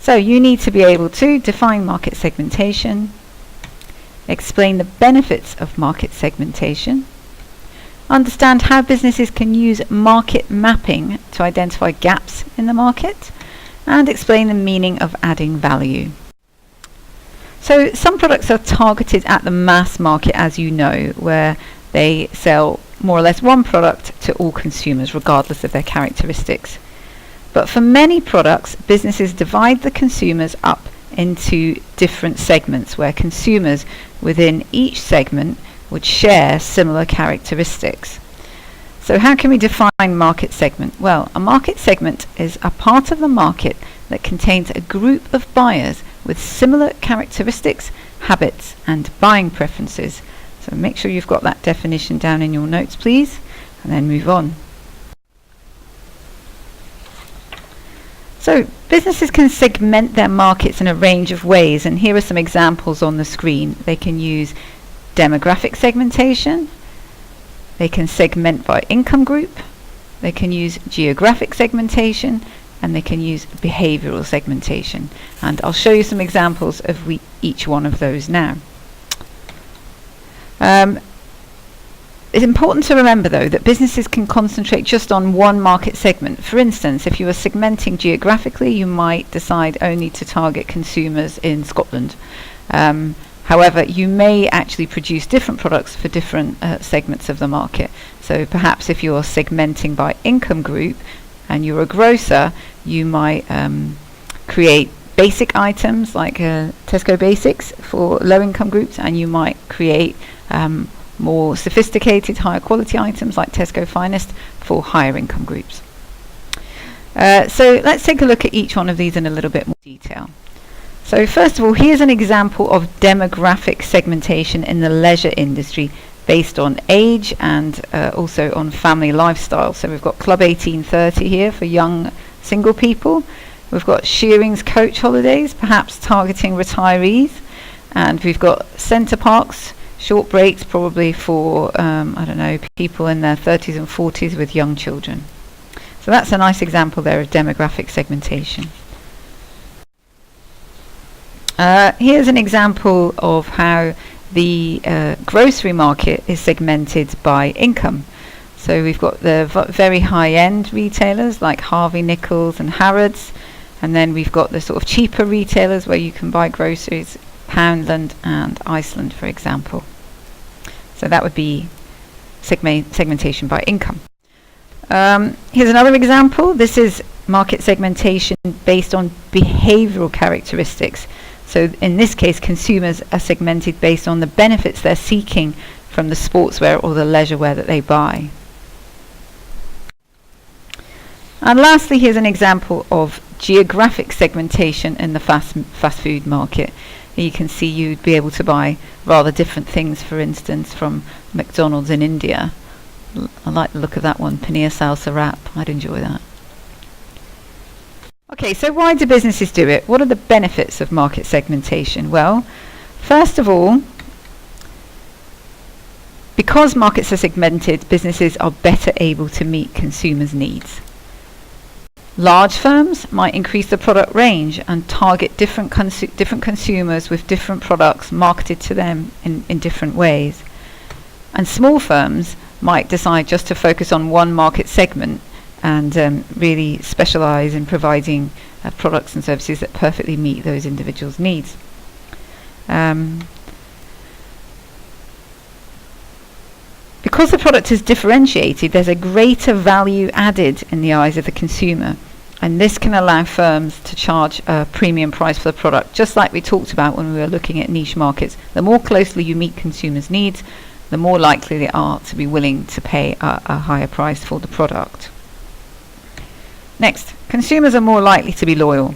So you need to be able to define market segmentation, explain the benefits of market segmentation, understand how businesses can use market mapping to identify gaps in the market, and explain the meaning of adding value. So some products are targeted at the mass market, as you know, where they sell more or less one product to all consumers, regardless of their characteristics. But for many products, businesses divide the consumers up into different segments, where consumers within each segment would share similar characteristics. So how can we define market segment? Well, a market segment is a part of the market that contains a group of buyers with similar characteristics, habits, and buying preferences. So make sure you've got that definition down in your notes, please, and then move on. So businesses can segment their markets in a range of ways, and here are some examples on the screen. They can use demographic segmentation, they can segment by income group, they can use geographic segmentation, and they can use behavioral segmentation. And I'll show you some examples of each one of those now. It's important to remember, though, that businesses can concentrate just on one market segment. For instance, if you are segmenting geographically, you might decide only to target consumers in Scotland. However, you may actually produce different products for different segments of the market. So perhaps if you're segmenting by income group and you're a grocer, you might create basic items like Tesco Basics for low income groups, and you might create more sophisticated, higher quality items like Tesco Finest for higher income groups. So let's take a look at each one of these in a little bit more detail. So first of all, here's an example of demographic segmentation in the leisure industry based on age and also on family lifestyle. So we've got Club 1830 here for young single people. We've got Shearing's Coach Holidays, perhaps targeting retirees. And we've got Centre Parks, short breaks probably for, I don't know, people in their 30s and 40s with young children. So that's a nice example there of demographic segmentation. Here's an example of how the grocery market is segmented by income. So we've got the very high-end retailers like Harvey Nichols and Harrods, and then we've got the sort of cheaper retailers where you can buy groceries, Poundland and Iceland, for example. So that would be segmentation by income. Here's another example. This is market segmentation based on behavioral characteristics. So in this case, consumers are segmented based on the benefits they're seeking from the sportswear or the leisure wear that they buy. And lastly, here's an example of geographic segmentation in the fast food market. You can see you'd be able to buy rather different things, for instance, from McDonald's in India. I like the look of that one, paneer salsa wrap. I'd enjoy that. Okay, so why do businesses do it? What are the benefits of market segmentation? Well, first of all, because markets are segmented, businesses are better able to meet consumers' needs. Large firms might increase the product range and target different consumers with different products marketed to them in different ways. And small firms might decide just to focus on one market segment and really specialize in providing products and services that perfectly meet those individuals' needs. Because the product is differentiated, there's a greater value added in the eyes of the consumer, and this can allow firms to charge a premium price for the product, just like we talked about when we were looking at niche markets. The more closely you meet consumers' needs, the more likely they are to be willing to pay a higher price for the product. Next, consumers are more likely to be loyal.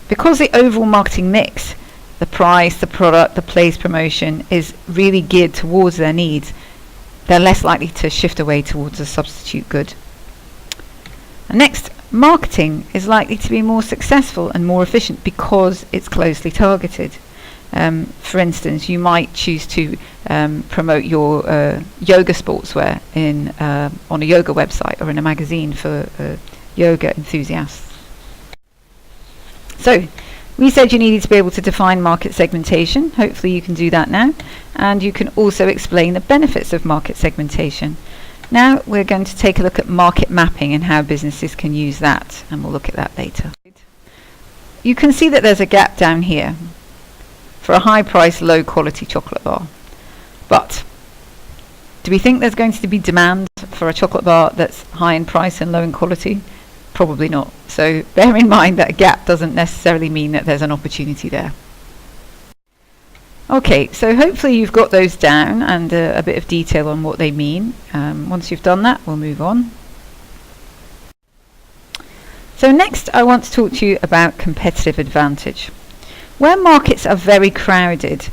Because the overall marketing mix, the price, the product, the place promotion is really geared towards their needs, they're less likely to shift away towards a substitute good. And next, marketing is likely to be more successful and more efficient because it's closely targeted. For instance, you might choose to promote your yoga sportswear on a yoga website or in a magazine for yoga enthusiasts. So we said you needed to be able to define market segmentation. Hopefully you can do that now. And you can also explain the benefits of market segmentation. Now we're going to take a look at market mapping and how businesses can use that. And we'll look at that later. You can see that there's a gap down here for a high price, low quality chocolate bar. But do we think there's going to be demand for a chocolate bar that's high in price and low in quality? Probably not. So bear in mind that a gap doesn't necessarily mean that there's an opportunity there. Okay, so hopefully you've got those down and a bit of detail on what they mean. Once you've done that, we'll move on. So next I want to talk to you about competitive advantage. Where markets are very crowded,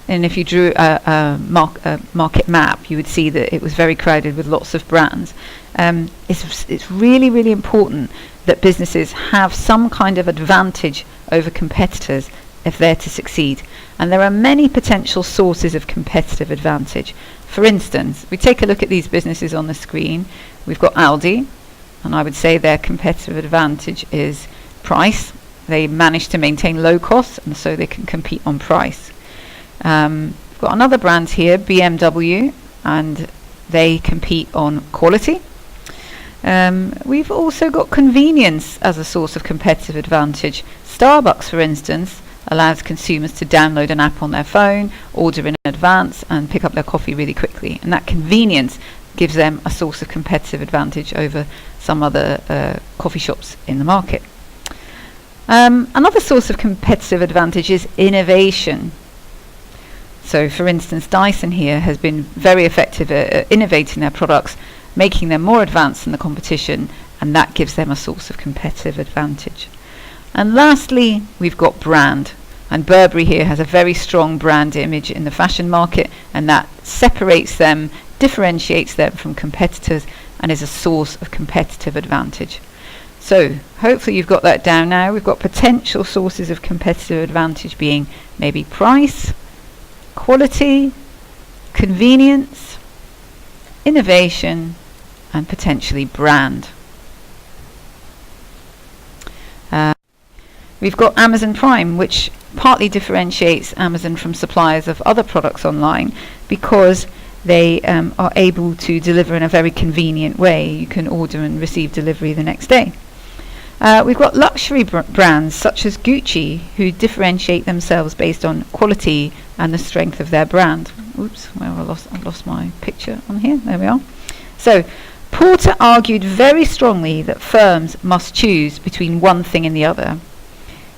and if you drew a market map, you would see that it was very crowded with lots of brands. It's really, really important that businesses have some kind of advantage over competitors if they're to succeed. And there are many potential sources of competitive advantage. For instance, we take a look at these businesses on the screen. We've got Aldi, and I would say their competitive advantage is price. They manage to maintain low costs, and so they can compete on price. We've got another brand here, BMW, and they compete on quality. We've also got convenience as a source of competitive advantage. Starbucks, for instance, allows consumers to download an app on their phone, order in advance, and pick up their coffee really quickly. And that convenience gives them a source of competitive advantage over some other coffee shops in the market. Another source of competitive advantage is innovation. So, for instance, Dyson here has been very effective at innovating their products, making them more advanced than the competition, and that gives them a source of competitive advantage. And lastly, we've got brand. And Burberry here has a very strong brand image in the fashion market, and that separates them, differentiates them from competitors, and is a source of competitive advantage. So hopefully you've got that down now. We've got potential sources of competitive advantage being maybe price, quality, convenience, innovation, and potentially brand. We've got Amazon Prime, which partly differentiates Amazon from suppliers of other products online because they are able to deliver in a very convenient way. You can order and receive delivery the next day. We've got luxury brands such as Gucci, who differentiate themselves based on quality and the strength of their brand. Oops, well, I lost my picture on here. There we are. So Porter argued very strongly that firms must choose between one thing and the other.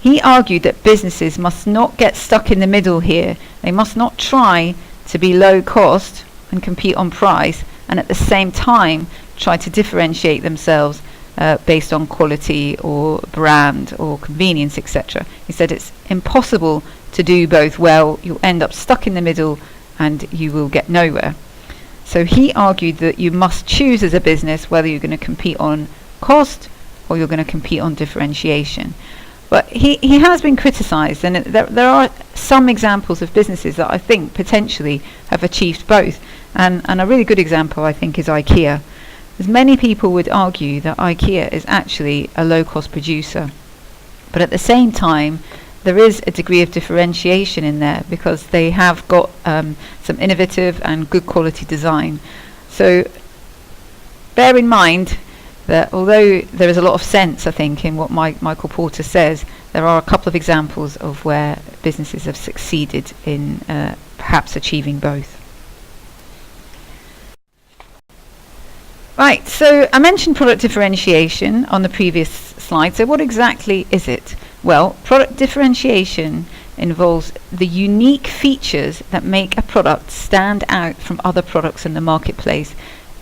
He argued that businesses must not get stuck in the middle here. They must not try to be low cost and compete on price, and at the same time try to differentiate themselves based on quality or brand or convenience, etc. He said it's impossible to do both well. You'll end up stuck in the middle and you will get nowhere. So he argued that you must choose as a business whether you're going to compete on cost or you're going to compete on differentiation. But he has been criticised, and there are some examples of businesses that I think potentially have achieved both. And a really good example, I think, is IKEA. As many people would argue that IKEA is actually a low-cost producer. But at the same time, there is a degree of differentiation in there because they have got some innovative and good quality design. So bear in mind that although there is a lot of sense, I think, in what Michael Porter says, there are a couple of examples of where businesses have succeeded in perhaps achieving both. Right, so I mentioned product differentiation on the previous slide. So what exactly is it? Well, product differentiation involves the unique features that make a product stand out from other products in the marketplace.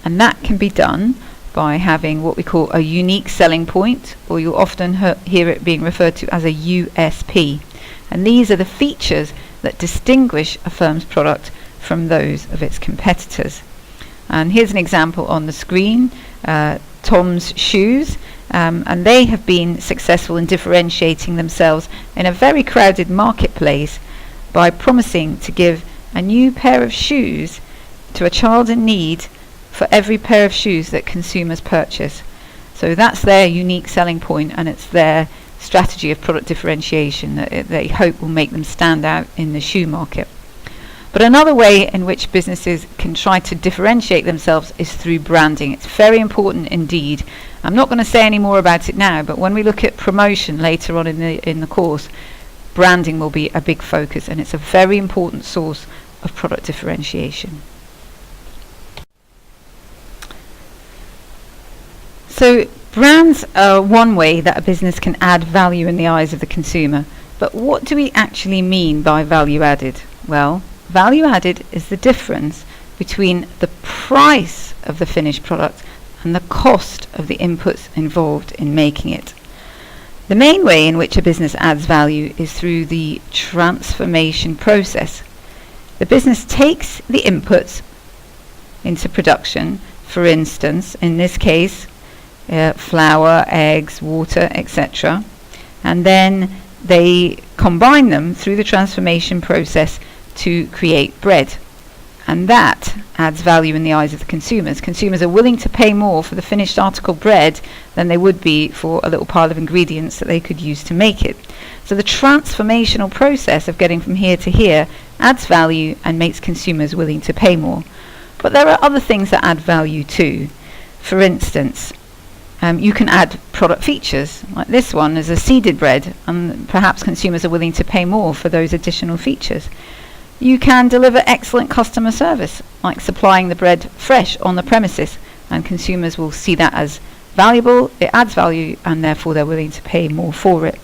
And that can be done by having what we call a unique selling point, or you'll often hear it being referred to as a USP. And these are the features that distinguish a firm's product from those of its competitors. And here's an example on the screen, Tom's shoes, and they have been successful in differentiating themselves in a very crowded marketplace by promising to give a new pair of shoes to a child in need for every pair of shoes that consumers purchase. So that's their unique selling point, and it's their strategy of product differentiation that they hope will make them stand out in the shoe market. But another way in which businesses can try to differentiate themselves is through branding. It's very important indeed. I'm not going to say any more about it now, but when we look at promotion later on in the course, branding will be a big focus, and it's a very important source of product differentiation. So brands are one way that a business can add value in the eyes of the consumer. But what do we actually mean by value added? Well, value added is the difference between the price of the finished product and the cost of the inputs involved in making it. The main way in which a business adds value is through the transformation process. The business takes the inputs into production, for instance, in this case, flour, eggs, water, etc., and then they combine them through the transformation process to create bread. And that adds value in the eyes of the consumers. Consumers are willing to pay more for the finished article bread than they would be for a little pile of ingredients that they could use to make it. So the transformational process of getting from here to here adds value and makes consumers willing to pay more. But there are other things that add value too. For instance, you can add product features, like this one is a seeded bread, and perhaps consumers are willing to pay more for those additional features. You can deliver excellent customer service, like supplying the bread fresh on the premises, and consumers will see that as valuable, it adds value, and therefore they're willing to pay more for it.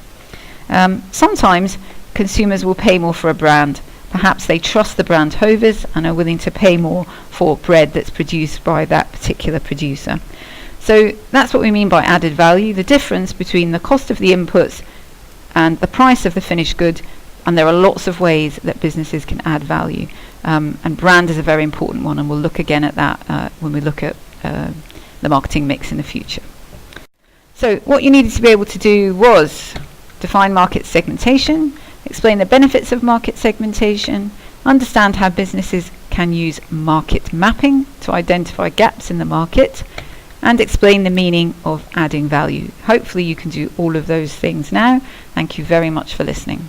Sometimes consumers will pay more for a brand. Perhaps they trust the brand Hovis and are willing to pay more for bread that's produced by that particular producer. So that's what we mean by added value, the difference between the cost of the inputs and the price of the finished good. And there are lots of ways that businesses can add value. And brand is a very important one, and we'll look again at that when we look at the marketing mix in the future. So what you needed to be able to do was define market segmentation, explain the benefits of market segmentation, understand how businesses can use market mapping to identify gaps in the market, and explain the meaning of adding value. Hopefully you can do all of those things now. Thank you very much for listening.